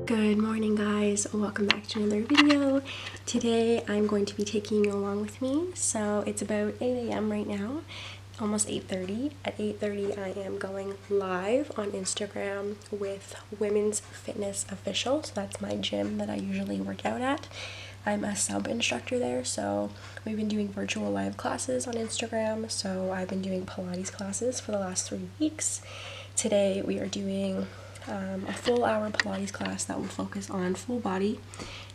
Good morning, guys. Welcome back to another video. Today I'm going to be taking you along with me. So it's about 8 a.m. right now, almost 8:30. At 8:30 I am going live on Instagram with Women's Fitness Official. So that's my gym that I usually work out at. I'm a sub instructor there, so we've been doing virtual live classes on Instagram. So I've been doing Pilates classes for the last 3 weeks. Today we are doing a full hour Pilates class that will focus on full body,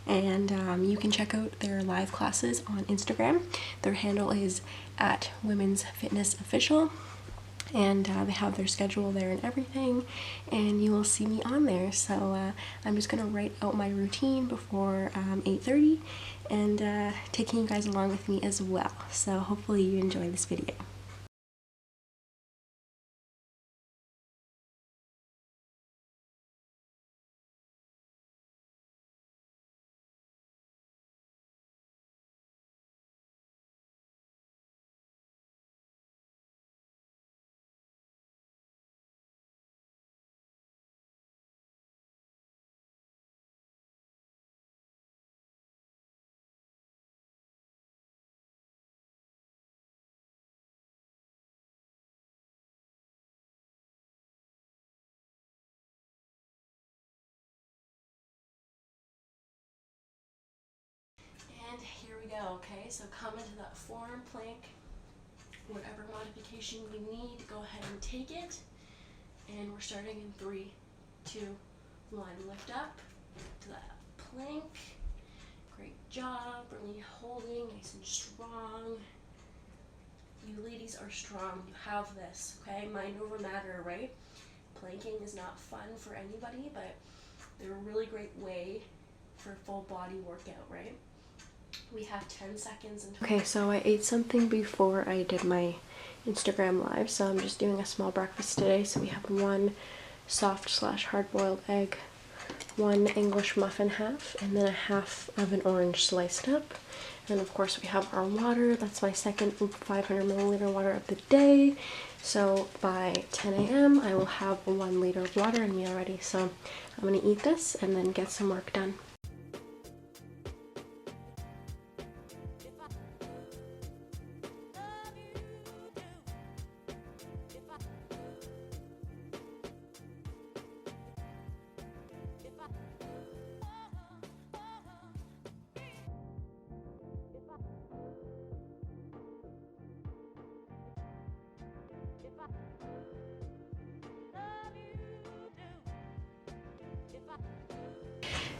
and you can check out their live classes on Instagram. Their handle is at Women's Fitness Official, and they have their schedule there and everything, and you will see me on there. So I'm just gonna write out my routine before 8:30 and taking you guys along with me as well. So hopefully you enjoy this video. And here we go, okay? So come into that forearm plank. Whatever modification you need, go ahead and take it. And we're starting in 3, 2, 1. Lift up to that plank. Great job. Really holding nice and strong. You ladies are strong. You have this, okay? Mind over matter, right? Planking is not fun for anybody, but they're a really great way for full body workout, right? We have 10 seconds until. Okay, so I ate something before I did my Instagram live, so I'm just doing a small breakfast today. So we have 1 soft/hard-boiled egg, 1 English muffin half, and then a half of an orange sliced up. And of course we have our water. That's my second 500 milliliter water of the day. So by 10 a.m. I will have 1 liter of water in me already. So I'm gonna eat this and then get some work done.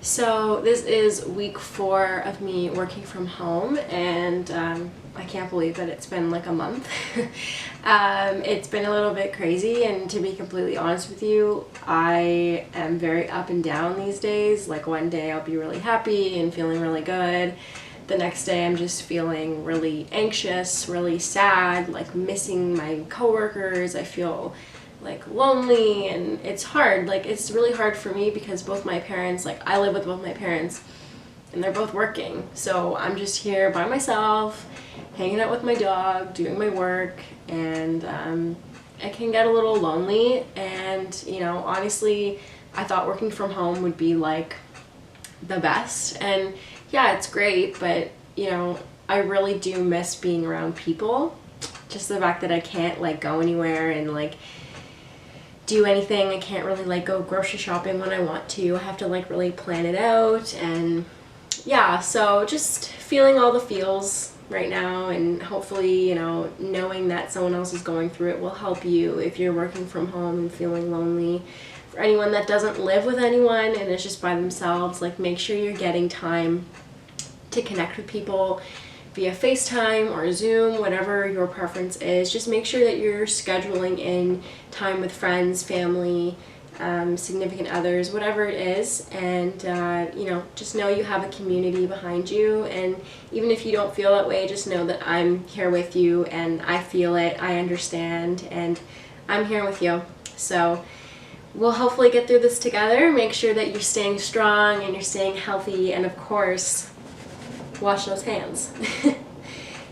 So this is week 4 of me working from home, and I can't believe that it's been like a month. It's been a little bit crazy, and to be completely honest with you, I am very up and down these days. Like one day I'll be really happy and feeling really good. The next day I'm just feeling really anxious, really sad, like missing my coworkers. I feel like lonely, and it's hard. Like it's really hard for me because both my parents, like I live with both my parents and they're both working, so I'm just here by myself hanging out with my dog, doing my work, and it can get a little lonely. And you know, honestly, I thought working from home would be like the best, and yeah, it's great, but you know, I really do miss being around people. Just the fact that I can't like go anywhere and like do anything. I can't really like go grocery shopping when I want to. I have to like really plan it out, and yeah, so just feeling all the feels right now, and hopefully, you know, knowing that someone else is going through it will help you if you're working from home and feeling lonely. For anyone that doesn't live with anyone and is just by themselves, like make sure you're getting time to connect with people via FaceTime or Zoom, whatever your preference is. Just make sure that you're scheduling in time with friends, family, significant others, whatever it is, and you know, just know you have a community behind you. And even if you don't feel that way, just know that I'm here with you, and I feel it, I understand, and I'm here with you. So we'll hopefully get through this together. Make sure that you're staying strong and you're staying healthy, and of course, wash those hands.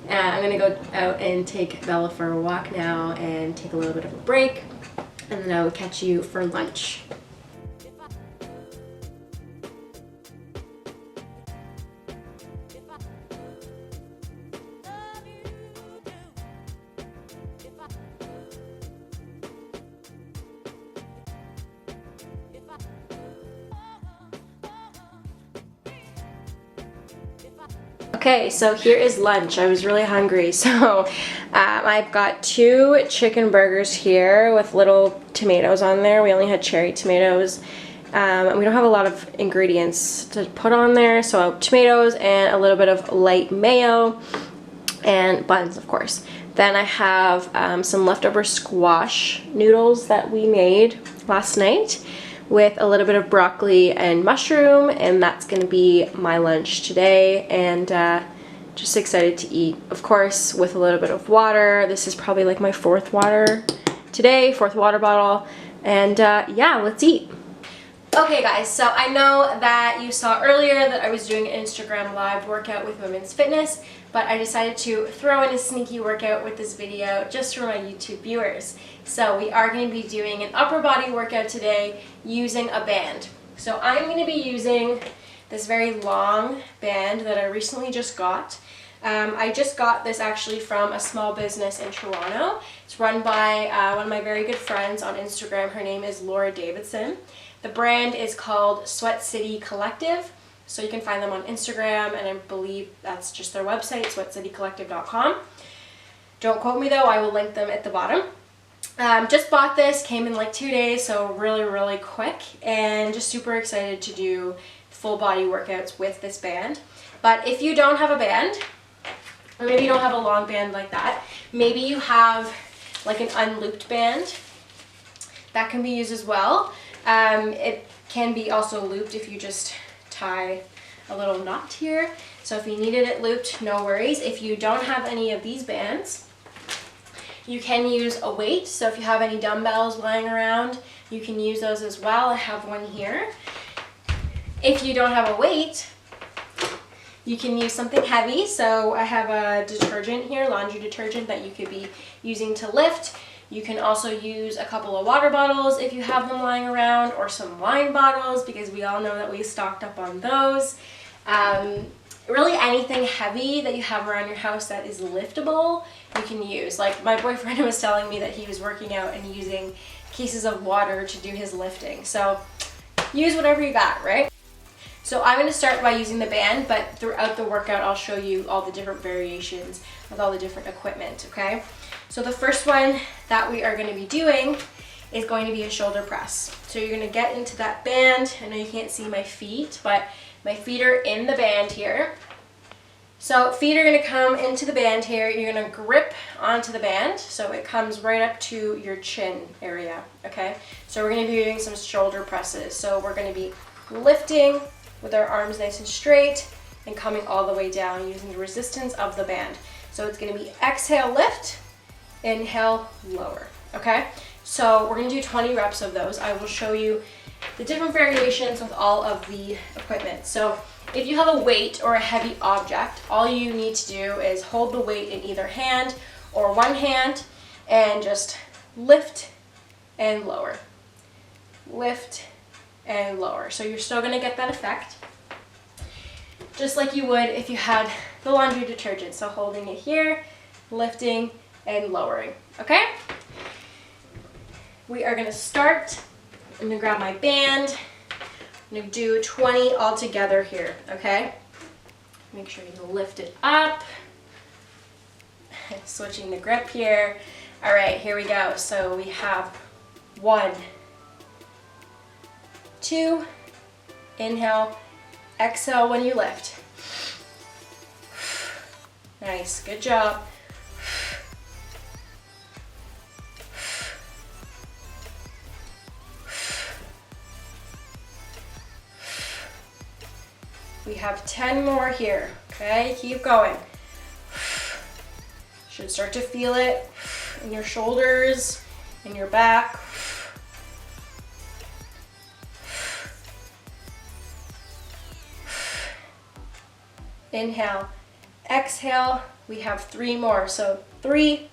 I'm gonna go out and take Bella for a walk now and take a little bit of a break, and then I will catch you for lunch. Okay, so here is lunch. I was really hungry, so I've got 2 chicken burgers here with little tomatoes on there. We only had cherry tomatoes. And we don't have a lot of ingredients to put on there, so tomatoes and a little bit of light mayo and buns, of course. Then I have some leftover squash noodles that we made last night with a little bit of broccoli and mushroom, and that's gonna be my lunch today, and just excited to eat, of course, with a little bit of water. This is probably like my 4th water today, 4th water bottle, and yeah, let's eat. Okay guys, so I know that you saw earlier that I was doing an Instagram live workout with Women's Fitness, but I decided to throw in a sneaky workout with this video just for my YouTube viewers. So we are going to be doing an upper body workout today using a band. So I'm going to be using this very long band that I recently just got. I just got this actually from a small business in Toronto. It's run by one of my very good friends on Instagram. Her name is Laura Davidson. The brand is called Sweat City Collective, so you can find them on Instagram, and I believe that's just their website, sweatcitycollective.com. Don't quote me though, I will link them at the bottom. Just bought this, came in like 2 days, so really quick, and just super excited to do full body workouts with this band. But if you don't have a band, or maybe you don't have a long band like that, maybe you have like an unlooped band, that can be used as well. It can be also looped if you just tie a little knot here. So if you needed it looped, no worries. If you don't have any of these bands, you can use a weight. So if you have any dumbbells lying around, you can use those as well. I have one here. If you don't have a weight, you can use something heavy. So I have a detergent here, laundry detergent, that you could be using to lift. You can also use a couple of water bottles if you have them lying around, or some wine bottles, because we all know that we stocked up on those. Really anything heavy that you have around your house that is liftable, you can use. Like my boyfriend was telling me that he was working out and using cases of water to do his lifting. So use whatever you got, right? So I'm going to start by using the band, but throughout the workout I'll show you all the different variations with all the different equipment, okay? So the first one that we are going to be doing is going to be a shoulder press. So you're going to get into that band. I know you can't see my feet, but my feet are in the band here. So feet are going to come into the band here. You're going to grip onto the band so it comes right up to your chin area, okay? So we're going to be doing some shoulder presses. So we're going to be lifting with our arms nice and straight and coming all the way down using the resistance of the band. So it's going to be exhale, lift, inhale, lower, okay? So we're gonna do 20 reps of those. I will show you the different variations with all of the equipment. So if you have a weight or a heavy object, all you need to do is hold the weight in either hand or one hand and just lift and lower. Lift and lower. So you're still gonna get that effect, just like you would if you had the laundry detergent. So holding it here, lifting, and lowering, okay? We are gonna start. I'm gonna grab my band. I'm gonna do 20 all together here, okay? Make sure you lift it up. Switching the grip here. All right, here we go. So we have 1, 2, inhale, exhale when you lift. Nice, good job. We have 10 more here, okay? Keep going. Should start to feel it in your shoulders, in your back. Inhale, exhale. We have 3 more. So 3,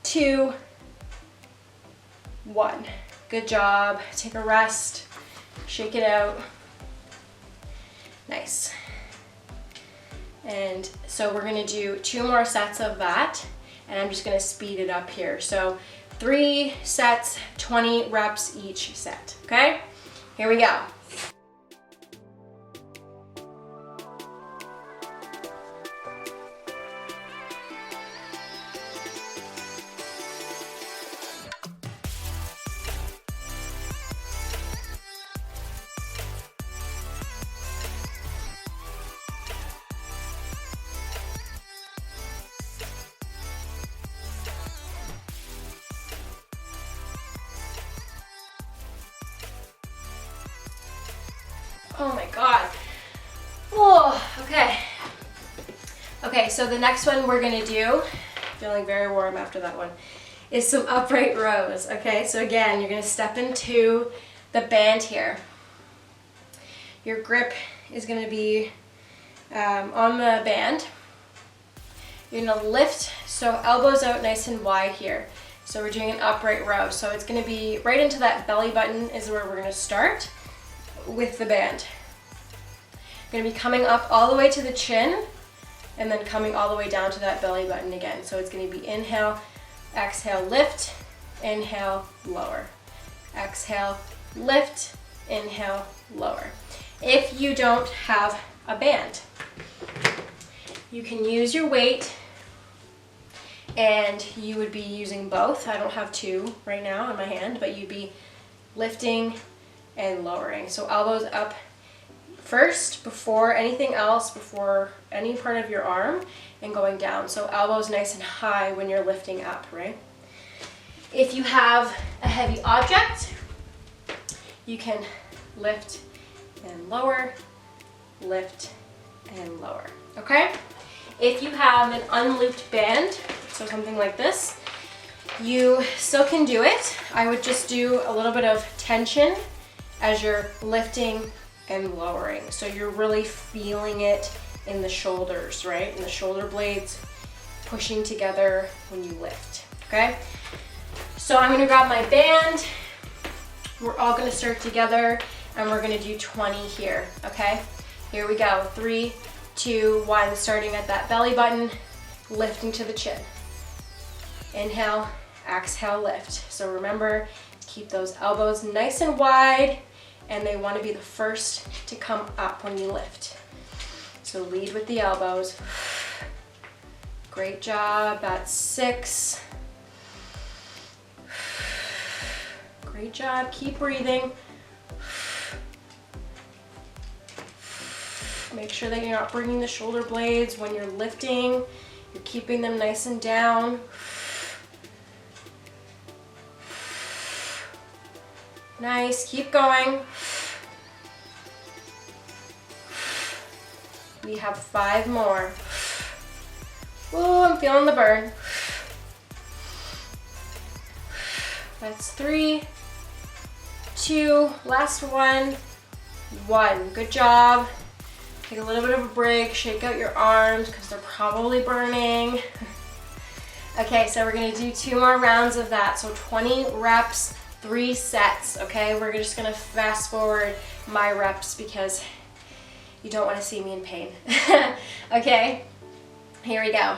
2, 1. Good job. Take a rest. Shake it out. Nice. And so we're gonna do 2 more sets of that, and I'm just gonna speed it up here. So 3 sets, 20 reps each set, okay? Here we go. Oh my God. Oh, okay. Okay, so the next one we're gonna do, feeling very warm after that one, is some upright rows. Okay, so again, you're gonna step into the band here. Your grip is gonna be on the band. You're gonna lift, so elbows out nice and wide here. So we're doing an upright row. So it's gonna be right into that belly button is where we're gonna start with the band. You're gonna be coming up all the way to the chin and then coming all the way down to that belly button again. So it's gonna be inhale, exhale, lift, inhale, lower. Exhale, lift, inhale, lower. If you don't have a band, you can use your weight, and you would be using both. I don't have two right now in my hand, but you'd be lifting and lowering. So elbows up first before anything else, before any part of your arm, and going down. So elbows nice and high when you're lifting up, right? If you have a heavy object, you can lift and lower, lift and lower, okay? If you have an unlooped band, so something like this, you still can do it. I would just do a little bit of tension as you're lifting and lowering. So you're really feeling it in the shoulders, right? In the shoulder blades pushing together when you lift, okay? So I'm gonna grab my band. We're all gonna start together and we're gonna do 20 here, okay? Here we go, 3, 2, 1, starting at that belly button, lifting to the chin. Inhale, exhale, lift. So remember, keep those elbows nice and wide, and they want to be the first to come up when you lift. So lead with the elbows. Great job, that's 6. Great job, keep breathing. Make sure that you're not bringing the shoulder blades when you're lifting. You're keeping them nice and down. Nice, keep going. We have 5 more. Oh, I'm feeling the burn. That's 3, 2, last one, 1. Good job. Take a little bit of a break, shake out your arms because they're probably burning. Okay, so we're gonna do 2 more rounds of that. So 20 reps, 3 sets, okay? We're just gonna fast forward my reps because you don't wanna see me in pain. Okay, here we go.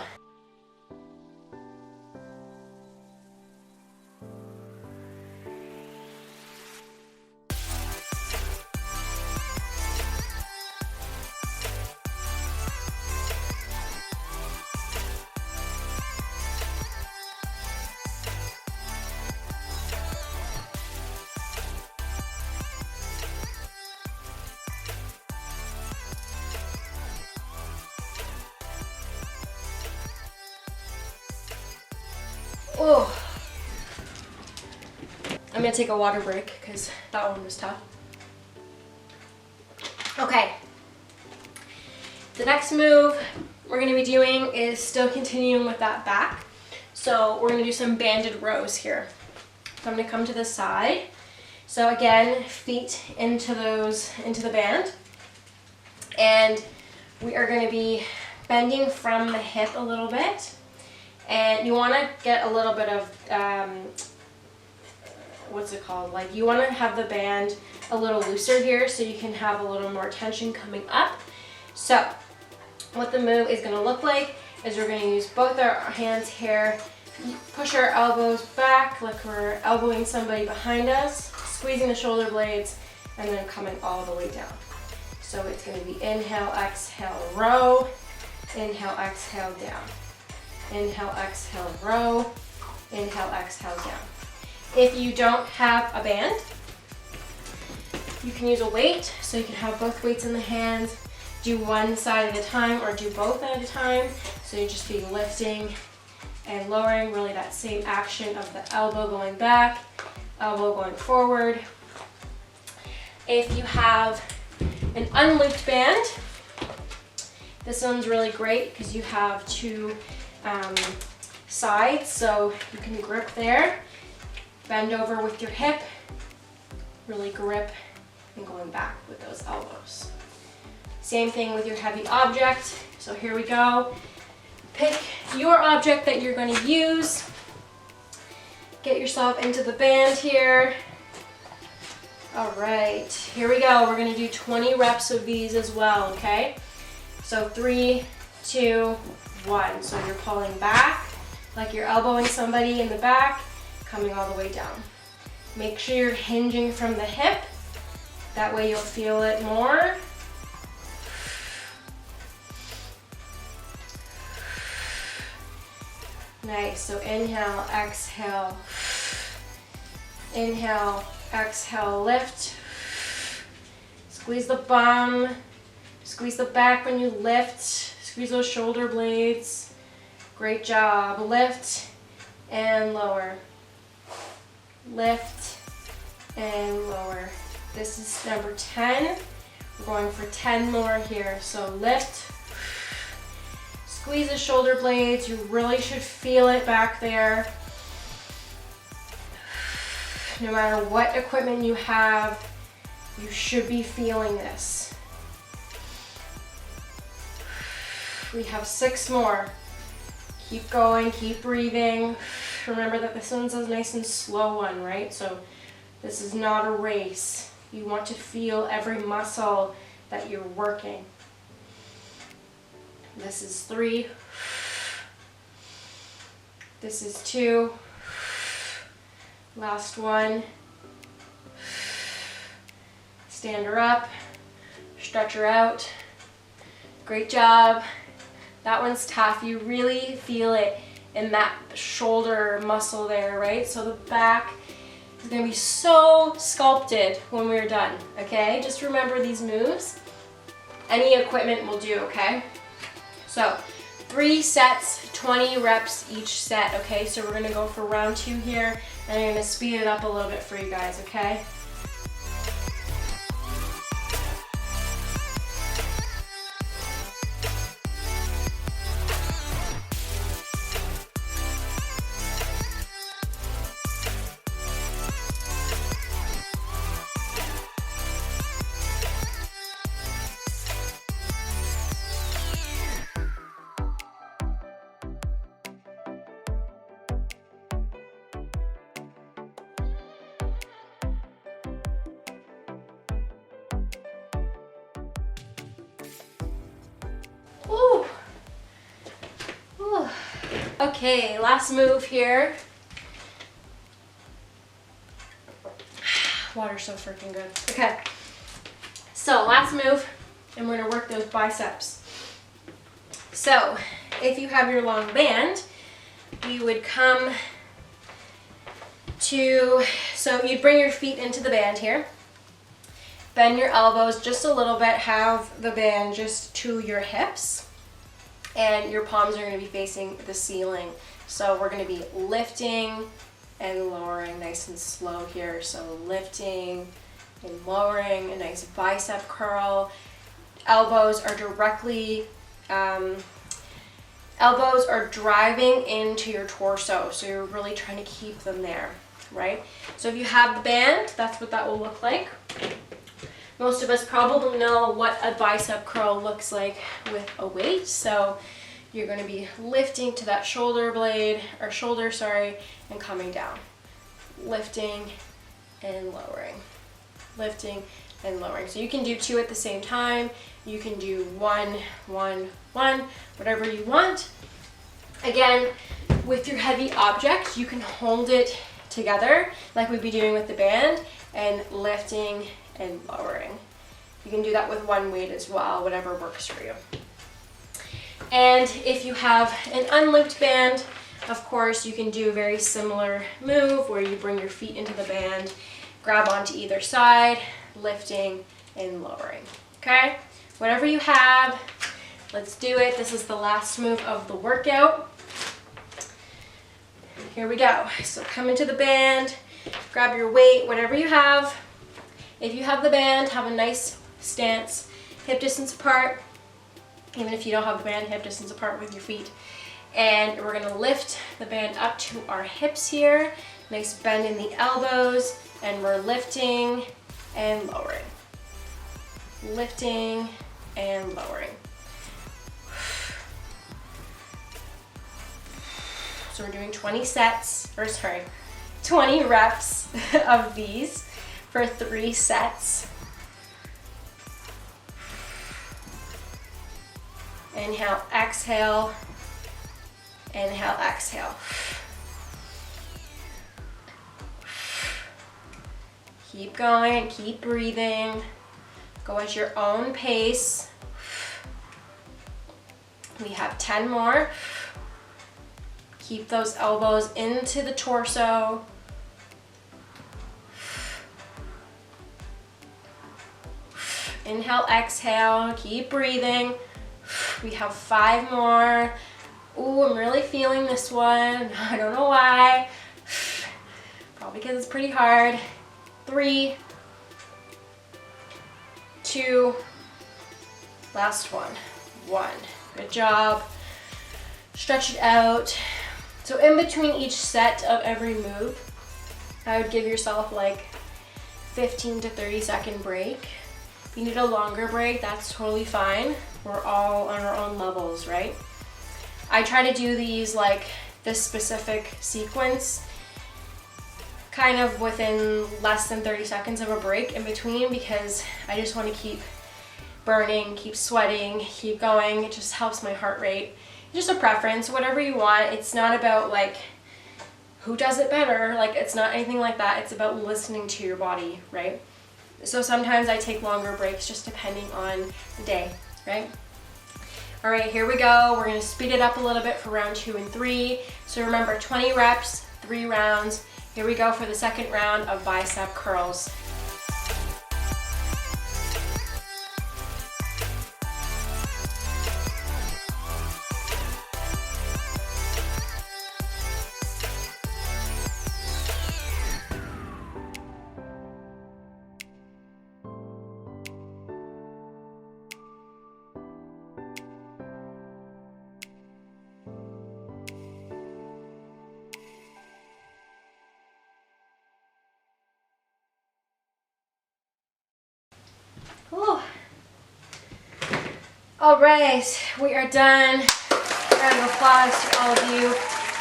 Oh, I'm gonna take a water break because that one was tough. Okay, the next move we're gonna be doing is still continuing with that back. So we're gonna do some banded rows here. So I'm gonna come to the side. So again, feet into the band. And we are gonna be bending from the hip a little bit. And you want to get a little bit of, what's it called? Like you want to have the band a little looser here so you can have a little more tension coming up. So what the move is going to look like is we're going to use both our hands here, push our elbows back like we're elbowing somebody behind us, squeezing the shoulder blades, and then coming all the way down. So it's going to be inhale, exhale, row, inhale, exhale, down. Inhale, exhale, row, inhale, exhale, down. If you don't have a band, you can use a weight, so you can have both weights in the hands, do one side at a time or do both at a time. So you just be lifting and lowering, really that same action of the elbow going back, elbow going forward. If you have an unlooped band. This one's really great because you have two sides, so you can grip there, bend over with your hip, really grip, and going back with those elbows. Same thing with your heavy object. So here we go. Pick your object that you're going to use. Get yourself into the band here. All right, here we go. We're going to do 20 reps of these as well, okay? So 3, 2, 1. So you're pulling back, like you're elbowing somebody in the back, coming all the way down. Make sure you're hinging from the hip. That way you'll feel it more. Nice, so inhale, exhale. Inhale, exhale, lift. Squeeze the bum. Squeeze the back when you lift. Squeeze those shoulder blades. Great job. Lift and lower. Lift and lower. This is number 10. We're going for 10 more here. So lift. Squeeze the shoulder blades. You really should feel it back there. No matter what equipment you have, you should be feeling this. We have 6 more. Keep going, keep breathing. Remember that this one's a nice and slow one, right? So this is not a race. You want to feel every muscle that you're working. This is 3. This is 2. Last one. Stand her up. Stretch her out. Great job. That one's tough. You really feel it in that shoulder muscle there, right? So the back is going to be so sculpted when we're done, okay? Just remember these moves. Any equipment will do, okay? So 3 sets, 20 reps each set, okay? So we're going to go for round 2 here, and I'm going to speed it up a little bit for you guys, okay? Ooh. Ooh. Okay, last move here. Water's so freaking good. Okay, so last move, and we're gonna work those biceps. So if you have your long band, you would come to, so you'd bring your feet into the band here. Bend your elbows just a little bit, have the band just to your hips, and your palms are going to be facing the ceiling. So we're going to be lifting and lowering nice and slow here. So lifting and lowering, a nice bicep curl. Elbows are directly, elbows are driving into your torso, so you're really trying to keep them there, right? So if you have the band, that's what that will look like. Most of us probably know what a bicep curl looks like with a weight. So you're going to be lifting to that shoulder blade, or shoulder, sorry, and coming down. Lifting and lowering. Lifting and lowering. So you can do 2 at the same time. You can do 1, 1, 1, whatever you want. Again, with your heavy object, you can hold it together like we'd be doing with the band, and lifting and lowering. You can do that with one weight as well, whatever works for you. And if you have an unlooped band, of course, you can do a very similar move where you bring your feet into the band, grab onto either side, lifting and lowering. Okay? Whatever you have, let's do it. This is the last move of the workout. Here we go. So come into the band, grab your weight, whatever you have. If you have the band, have a nice stance, hip distance apart, even if you don't have the band, hip distance apart with your feet. And we're gonna lift the band up to our hips here. Nice bend in the elbows, and we're lifting and lowering. Lifting and lowering. So we're doing 20 reps of these for 3 sets. Inhale, exhale, inhale, exhale. Keep going, keep breathing. Go at your own pace. We have 10 more. Keep those elbows into the torso. Inhale, exhale, keep breathing. We have 5 more. Ooh, I'm really feeling this one. I don't know why. Probably because it's pretty hard. 3, 2, last one. 1. Good job. Stretch it out. So in between each set of every move, I would give yourself like 15 to 30 second break. If you need a longer break, that's totally fine. We're all on our own levels, right? I try to do these like this specific sequence kind of within less than 30 seconds of a break in between, because I just want to keep burning, keep sweating, keep going. It just helps my heart rate. Just a preference, whatever you want. It's not about like who does it better. Like, it's not anything like that. It's about listening to your body, right? So sometimes I take longer breaks just depending on the day, right? All right, here we go. We're gonna speed it up a little bit for round 2 and 3. So remember, 20 reps, 3 rounds. Here we go for the second round of bicep curls. Whew. All right, we are done. Round of applause to all of you.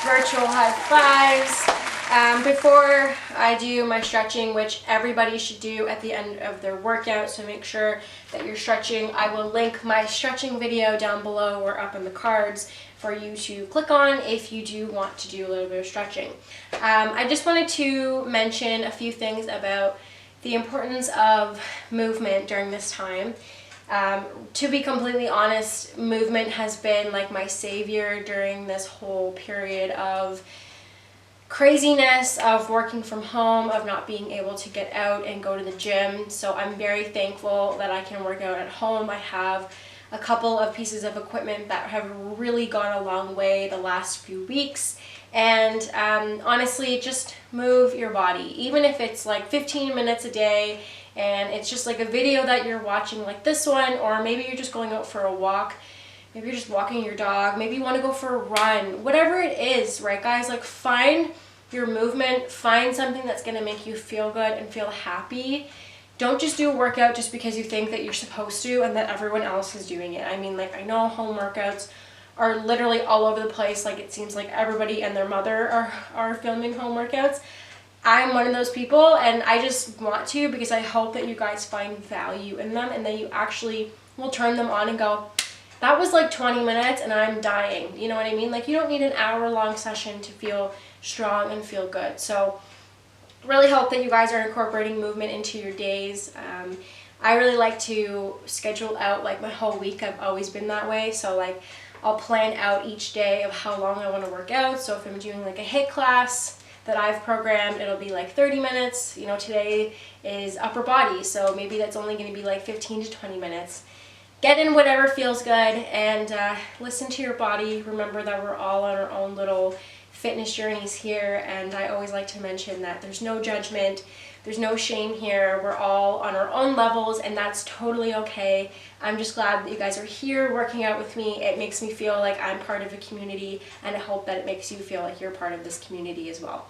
Virtual high fives. Before I do my stretching, which everybody should do at the end of their workout, so make sure that you're stretching. I will link my stretching video down below or up in the cards for you to click on if you do want to do a little bit of stretching. I just wanted to mention a few things about the importance of movement during this time. To be completely honest, movement has been like my savior during this whole period of craziness, of working from home, of not being able to get out and go to the gym. So I'm very thankful that I can work out at home. I have a couple of pieces of equipment that have really gone a long way the last few weeks. And honestly, just move your body, even if it's like 15 minutes a day and it's just like a video that you're watching like this one, or maybe you're just going out for a walk, maybe you're just walking your dog, maybe you want to go for a run, whatever it is, right guys? Like, find your movement, find something that's going to make you feel good and feel happy. Don't just do a workout just because you think that you're supposed to and that everyone else is doing it. I mean, like, I know home workouts are literally all over the place. Like, it seems like everybody and their mother are filming home workouts. I'm one of those people, and I just want to, because I hope that you guys find value in them and that you actually will turn them on and go, that was like 20 minutes and I'm dying. You know what I mean? Like, you don't need an hour-long session to feel strong and feel good. So really hope that you guys are incorporating movement into your days. I really like to schedule out like my whole week. I've always been that way. So like, I'll plan out each day of how long I want to work out. So if I'm doing like a HIIT class that I've programmed, it'll be like 30 minutes. You know, today is upper body, so maybe that's only going to be like 15 to 20 minutes. Get in whatever feels good, and listen to your body. Remember that we're all on our own little fitness journeys here, and I always like to mention that there's no judgment. There's no shame here. We're all on our own levels, and that's totally okay. I'm just glad that you guys are here working out with me. It makes me feel like I'm part of a community, and I hope that it makes you feel like you're part of this community as well.